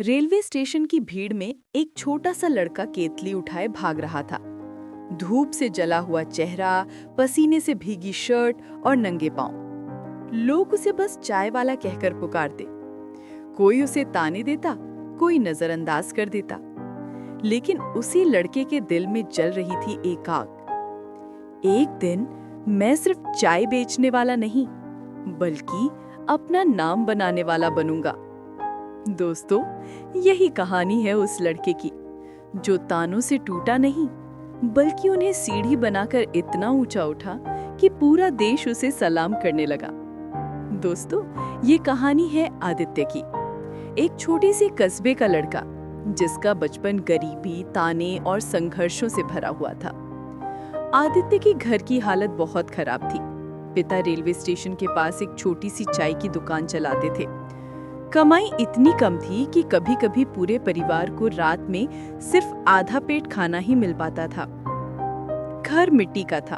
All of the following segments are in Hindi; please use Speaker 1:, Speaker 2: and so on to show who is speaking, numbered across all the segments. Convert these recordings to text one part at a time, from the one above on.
Speaker 1: रेलवे स्टेशन की भीड़ में एक छोटा सा लड़का केतली उठाए भाग रहा था। धूप से जला हुआ चेहरा, पसीने से भीगी शर्ट और नंगे पांव। लोग उसे बस चाय वाला कहकर पुकारते। कोई उसे ताने देता, कोई नजरअंदाज कर देता। लेकिन उसी लड़के के दिल में जल रही थी एक आग। एक दिन मैं सिर्फ चाय बेचने वाला नहीं, बल्कि अपना नाम बनाने वाला बनूंगा। दोस्तों, यही कहानी है उस लड़के की, जो तानों से टूटा नहीं, बल्कि उन्हें सीढ़ी बनाकर इतना ऊंचा उठा कि पूरा देश उसे सलाम करने लगा। दोस्तों, ये कहानी है आदित्य की, एक छोटी सी कस्बे का लड़का जिसका बचपन गरीबी, ताने और संघर्षों से भरा हुआ था। आदित्य की घर की हालत बहुत खराब थी। पिता रेलवे स्टेशन के पास एक छोटी सी चाय की दुकान चलाते थे। कमाई इतनी कम थी कि कभी-कभी पूरे परिवार को रात में सिर्फ आधा पेट खाना ही मिल पाता था। घर मिट्टी का था।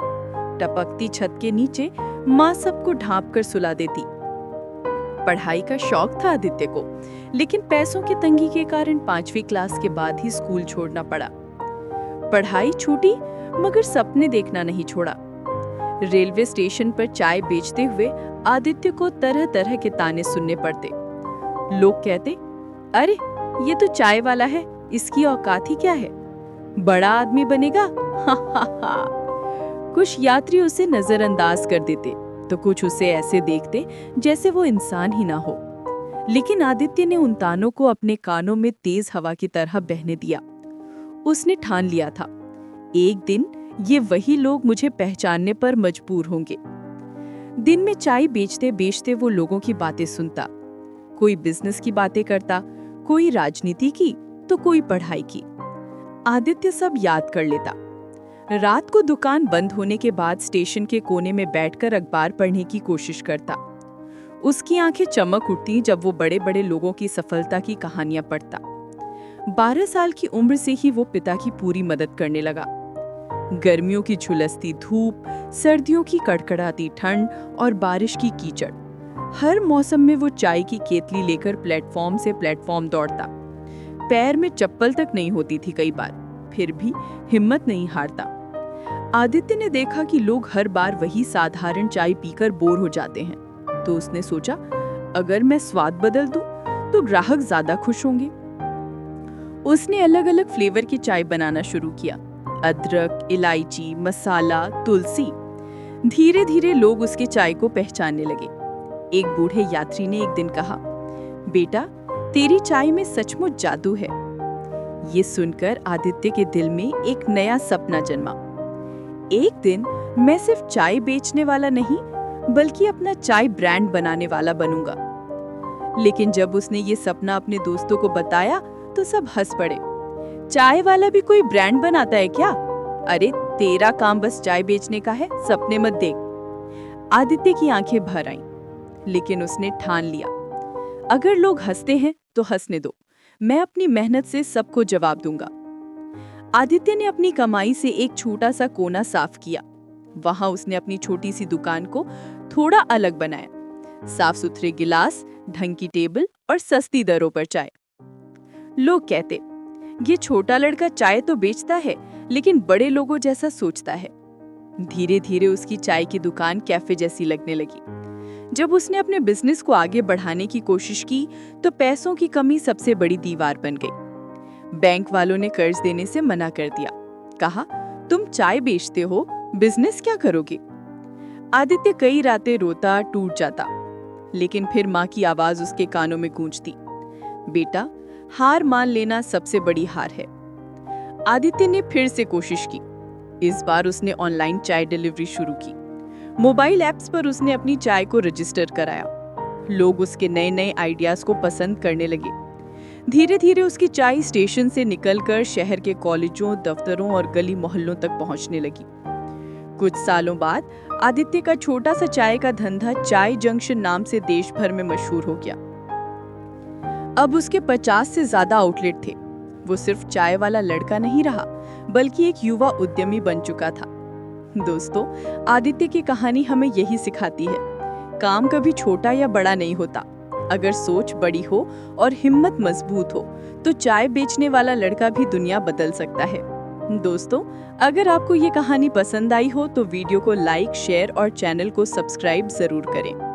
Speaker 1: टपकती छत के नीचे माँ सबको ढांप कर सुला देती। पढ़ाई का शौक था आदित्य को, लेकिन पैसों की तंगी के कारण 5वीं क्लास के बाद ही स्कूल छोड़ना पड़ा। पढ़ाई छूटी, मगर सपने देखना नहीं छोड़ा। रेलवे स्टेशन पर चाय बेचते हुए आदित्य को तरह-तरह के ताने सुनने पड़ते। लोग कहते, अरे ये तो चाय वाला है, इसकी औकात ही क्या है, बड़ा आदमी बनेगा। हा हा हा। कुछ यात्री उसे नजरअंदाज कर देते, तो कुछ उसे ऐसे देखते जैसे वो इंसान ही ना हो। लेकिन आदित्य ने उन तानों को अपने कानों में तेज हवा की तरह बहने दिया। उसने ठान लिया था, एक दिन ये वही लोग मुझे पहचानने पर मजबूर होंगे। दिन में चाय बेचते बेचते वो लोगों की बातें सुनता। कोई बिजनेस की बातें करता, कोई राजनीति की, तो कोई पढ़ाई की। आदित्य सब याद कर लेता। रात को दुकान बंद होने के बाद स्टेशन के कोने में बैठकर अखबार पढ़ने की कोशिश करता। उसकी आंखें चमक उठती जब वो बड़े बड़े लोगों की सफलता की कहानियां पढ़ता। 12 साल की उम्र से ही वो पिता की पूरी मदद करने लगा। गर्मियों की झुलसती धूप, सर्दियों की कड़कड़ाती ठंड और बारिश की कीचड़, हर मौसम में वो चाय की केतली लेकर प्लेटफॉर्म से प्लेटफॉर्म दौड़ता। पैर में चप्पल तक नहीं होती थी कई बार, फिर भी हिम्मत नहीं हारता। आदित्य ने देखा कि लोग हर बार वही साधारण चाय पीकर बोर हो जाते हैं, तो उसने सोचा, अगर मैं स्वाद बदल दूं, तो ग्राहक ज्यादा खुश होंगे। उसने अलग अलग फ्लेवर की चाय बनाना शुरू किया, अदरक, इलायची, मसाला, तुलसी। धीरे धीरे लोग उसकी चाय को पहचानने लगे। एक बूढ़े यात्री ने एक दिन कहा, बेटा, तेरी चाय में सचमुच जादू है। ये सुनकर आदित्य के दिल में एक नया सपना जन्मा। एक दिन मैं सिर्फ चाय बेचने वाला नहीं, बल्कि अपना चाय ब्रांड बनाने वाला बनूंगा। लेकिन जब उसने ये सपना अपने दोस्तों को बताया, तो सब हंस पड़े। चाय वाला भी कोई ब्रांड बनाता है क्या? अरे तेरा काम बस चाय बेचने का है, सपने मत देख। आदित्य की आंखें भर आईं, लेकिन उसने ठान लिया, अगर लोग हंसते हैं तो हंसने दो, मैं अपनी मेहनत से सबको जवाब दूंगा। आदित्य ने अपनी कमाई से एक छोटा सा कोना साफ किया। वहां उसने अपनी छोटी सी दुकान को थोड़ा अलग बनाया। साफ सुथरे गिलास, ढंग की टेबल और सस्ती दरों पर चाय। लोग कहते, ये छोटा लड़का चाय तो बेचता है, लेकिन बड़े लोगों जैसा सोचता है। धीरे धीरे उसकी चाय की दुकान कैफे जैसी लगने लगी। जब उसने अपने बिजनेस को आगे बढ़ाने की कोशिश की, तो पैसों की कमी सबसे बड़ी दीवार बन गई। बैंक वालों ने कर्ज देने से मना कर दिया। कहा, तुम चाय बेचते हो, बिजनेस क्या करोगे? आदित्य कई रातें रोता, टूट जाता। लेकिन फिर माँ की आवाज उसके कानों में गूंजती, बेटा, हार मान लेना सबसे बड़ी हार है। आदित्य ने फिर से कोशिश की। इस बार उसने ऑनलाइन चाय डिलीवरी शुरू की। मोबाइल ऐप्स पर उसने अपनी चाय को रजिस्टर कराया। लोग उसके नए नए आइडियाज को पसंद करने लगे। धीरे धीरे उसकी चाय स्टेशन से निकलकर शहर के कॉलेजों, दफ्तरों और गली मोहल्लों तक पहुंचने लगी। कुछ सालों बाद आदित्य का छोटा सा चाय का धंधा चाय जंक्शन नाम से देश भर में मशहूर हो गया। अब उसके 50 से ज्यादा आउटलेट थे। वो सिर्फ चाय वाला लड़का नहीं रहा, बल्कि एक युवा उद्यमी बन चुका था। दोस्तों, आदित्य की कहानी हमें यही सिखाती है, काम कभी छोटा या बड़ा नहीं होता, अगर सोच बड़ी हो और हिम्मत मजबूत हो तो चाय बेचने वाला लड़का भी दुनिया बदल सकता है। दोस्तों, अगर आपको ये कहानी पसंद आई हो तो वीडियो को लाइक, शेयर और चैनल को सब्सक्राइब जरूर करें।